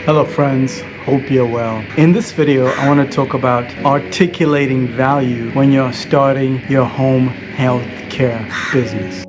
Hello friends, hope you're well. In this video, I want to talk about articulating value when you're starting your home health care business.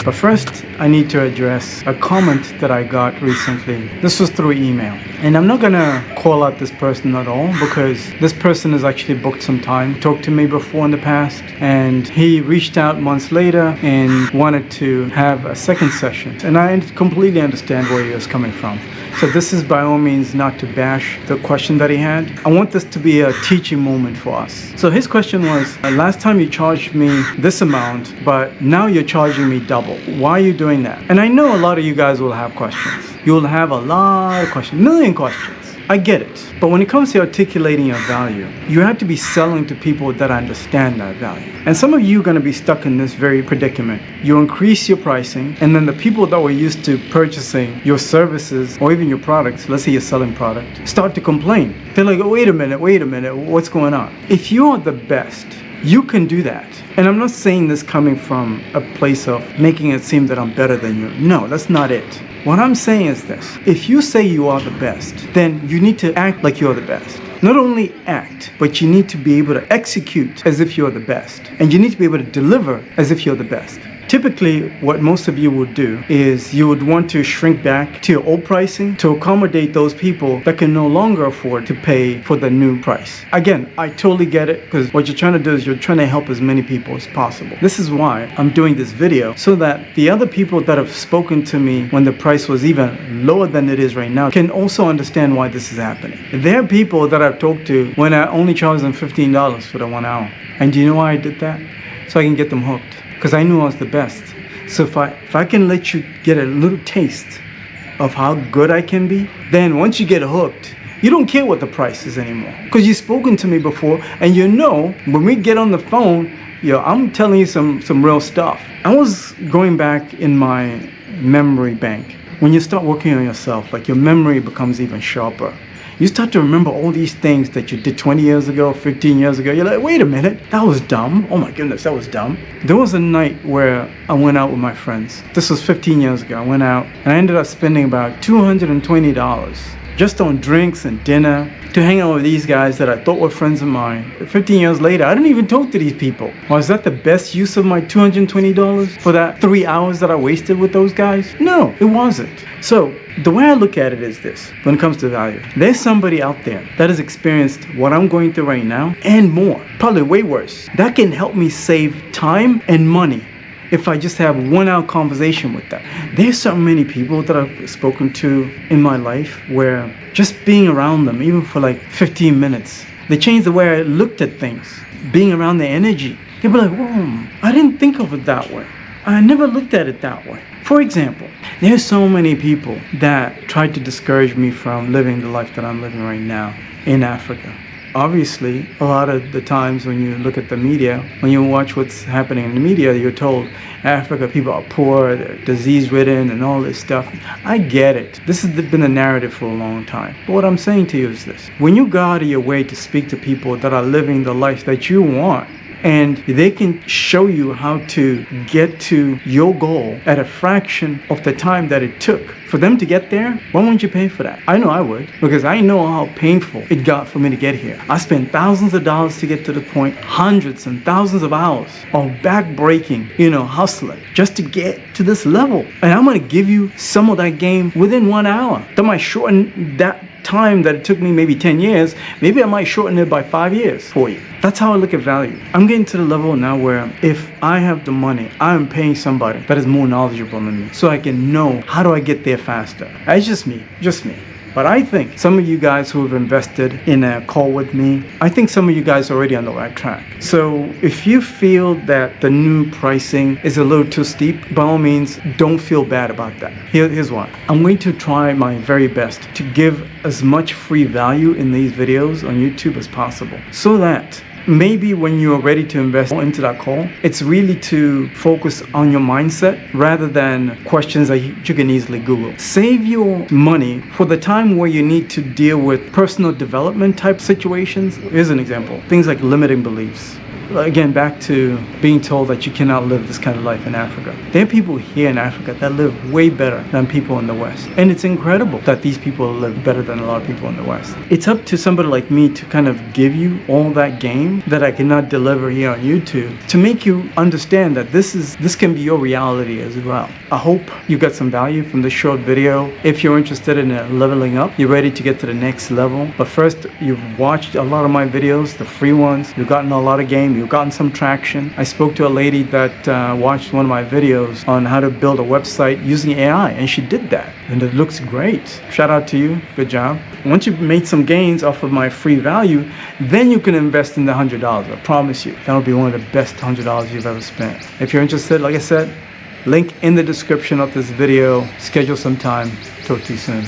But first, I need to address a comment that I got recently. This was through email. And I'm not gonna call out this person at all because this person has actually booked some time, talked to me before in the past, and he reached out months later and wanted to have a second session. And I completely understand where he was coming from. So this is by all means not to bash the question that he had. I want this to be a teaching moment for us. So his question was, last time you charged me this amount, but now you're charging me double. Why are you doing that? And I know a lot of you guys will have questions. You'll have a lot of questions, million questions. I get it. But when it comes to articulating your value, you have to be selling to people that understand that value. And some of you are going to be stuck in this very predicament. You increase your pricing, and then the people that were used to purchasing your services or even your products, let's say you're selling product, start to complain. They're like, oh, wait a minute, what's going on? If you are the best, you can do that. And I'm not saying this coming from a place of making it seem that I'm better than you. No, that's not it. What I'm saying is this. If you say you are the best, then you need to act like you're the best. Not only act, but you need to be able to execute as if you're the best. And you need to be able to deliver as if you're the best. Typically, what most of you would do is you would want to shrink back to your old pricing to accommodate those people that can no longer afford to pay for the new price. Again, I totally get it because what you're trying to do is you're trying to help as many people as possible. This is why I'm doing this video so that the other people that have spoken to me when the price was even lower than it is right now can also understand why this is happening. There are people that I've talked to when I only charged them $15 for the 1 hour. And do you know why I did that? So I can get them hooked. Because I knew I was the best. So if I can let you get a little taste of how good I can be, then once you get hooked, you don't care what the price is anymore. Because you've spoken to me before, and you know when we get on the phone, I'm telling you some real stuff. I was going back in my memory bank. When you start working on yourself, like your memory becomes even sharper. You start to remember all these things that you did 20 years ago, 15 years ago. You're like, wait a minute, that was dumb. Oh my goodness, that was dumb. There was a night where I went out with my friends. This was 15 years ago. I went out and I ended up spending about $220 just on drinks and dinner to hang out with these guys that I thought were friends of mine. 15 years later, I didn't even talk to these people. Was that the best use of my $220 for that 3 hours that I wasted with those guys? No, it wasn't. So the way I look at it is this, when it comes to value. There's somebody out there that has experienced what I'm going through right now and more, probably way worse. That can help me save time and money if I just have 1 hour conversation with them. There's so many people that I've spoken to in my life where just being around them, even for like 15 minutes, they changed the way I looked at things. Being around their energy, they'd be like, whoa, I didn't think of it that way. I never looked at it that way. For example, there's so many people that tried to discourage me from living the life that I'm living right now in Africa. Obviously, a lot of the times when you look at the media, when you watch what's happening in the media, you're told Africa, people are poor, they're disease-ridden and all this stuff. I get it. This has been a narrative for a long time. But what I'm saying to you is this. When you go out of your way to speak to people that are living the life that you want, and they can show you how to get to your goal at a fraction of the time that it took for them to get there, why wouldn't you pay for that? I know I would, because I know how painful it got for me to get here. I spent thousands of dollars to get to the point, hundreds and thousands of hours of back-breaking, hustling just to get to this level. And I'm going to give you some of that game within 1 hour. That might shorten that time that it took me maybe 10 years, maybe I might shorten it by 5 years for you. That's how I look at value. I'm getting to the level now where if I have the money, I'm paying somebody that is more knowledgeable than me so I can know how do I get there faster. It's just me. But I think some of you guys who have invested in a call with me, I think some of you guys are already on the right track. So if you feel that the new pricing is a little too steep, by all means, don't feel bad about that. Here's why. I'm going to try my very best to give as much free value in these videos on YouTube as possible so that maybe when you are ready to invest into that call, it's really to focus on your mindset rather than questions that you can easily Google. Save your money for the time where you need to deal with personal development type situations. Here's an example. Things like limiting beliefs. again, back to being told that you cannot live this kind of life in Africa. There are people here in Africa that live way better than people in the West. And it's incredible that these people live better than a lot of people in the West. It's up to somebody like me to kind of give you all that game that I cannot deliver here on YouTube, to make you understand that this can be your reality as well. I hope you got some value from this short video. If you're interested in leveling up, you're ready to get to the next level. But first, you've watched a lot of my videos, the free ones. You've gotten a lot of game. You've gotten some traction. I spoke to a lady that watched one of my videos on how to build a website using AI, and she did that. And it looks great. Shout out to you. Good job. Once you've made some gains off of my free value, then you can invest in the $100. I promise you, that'll be one of the best $100 you've ever spent. If you're interested, like I said, link in the description of this video. Schedule some time. Talk to you soon.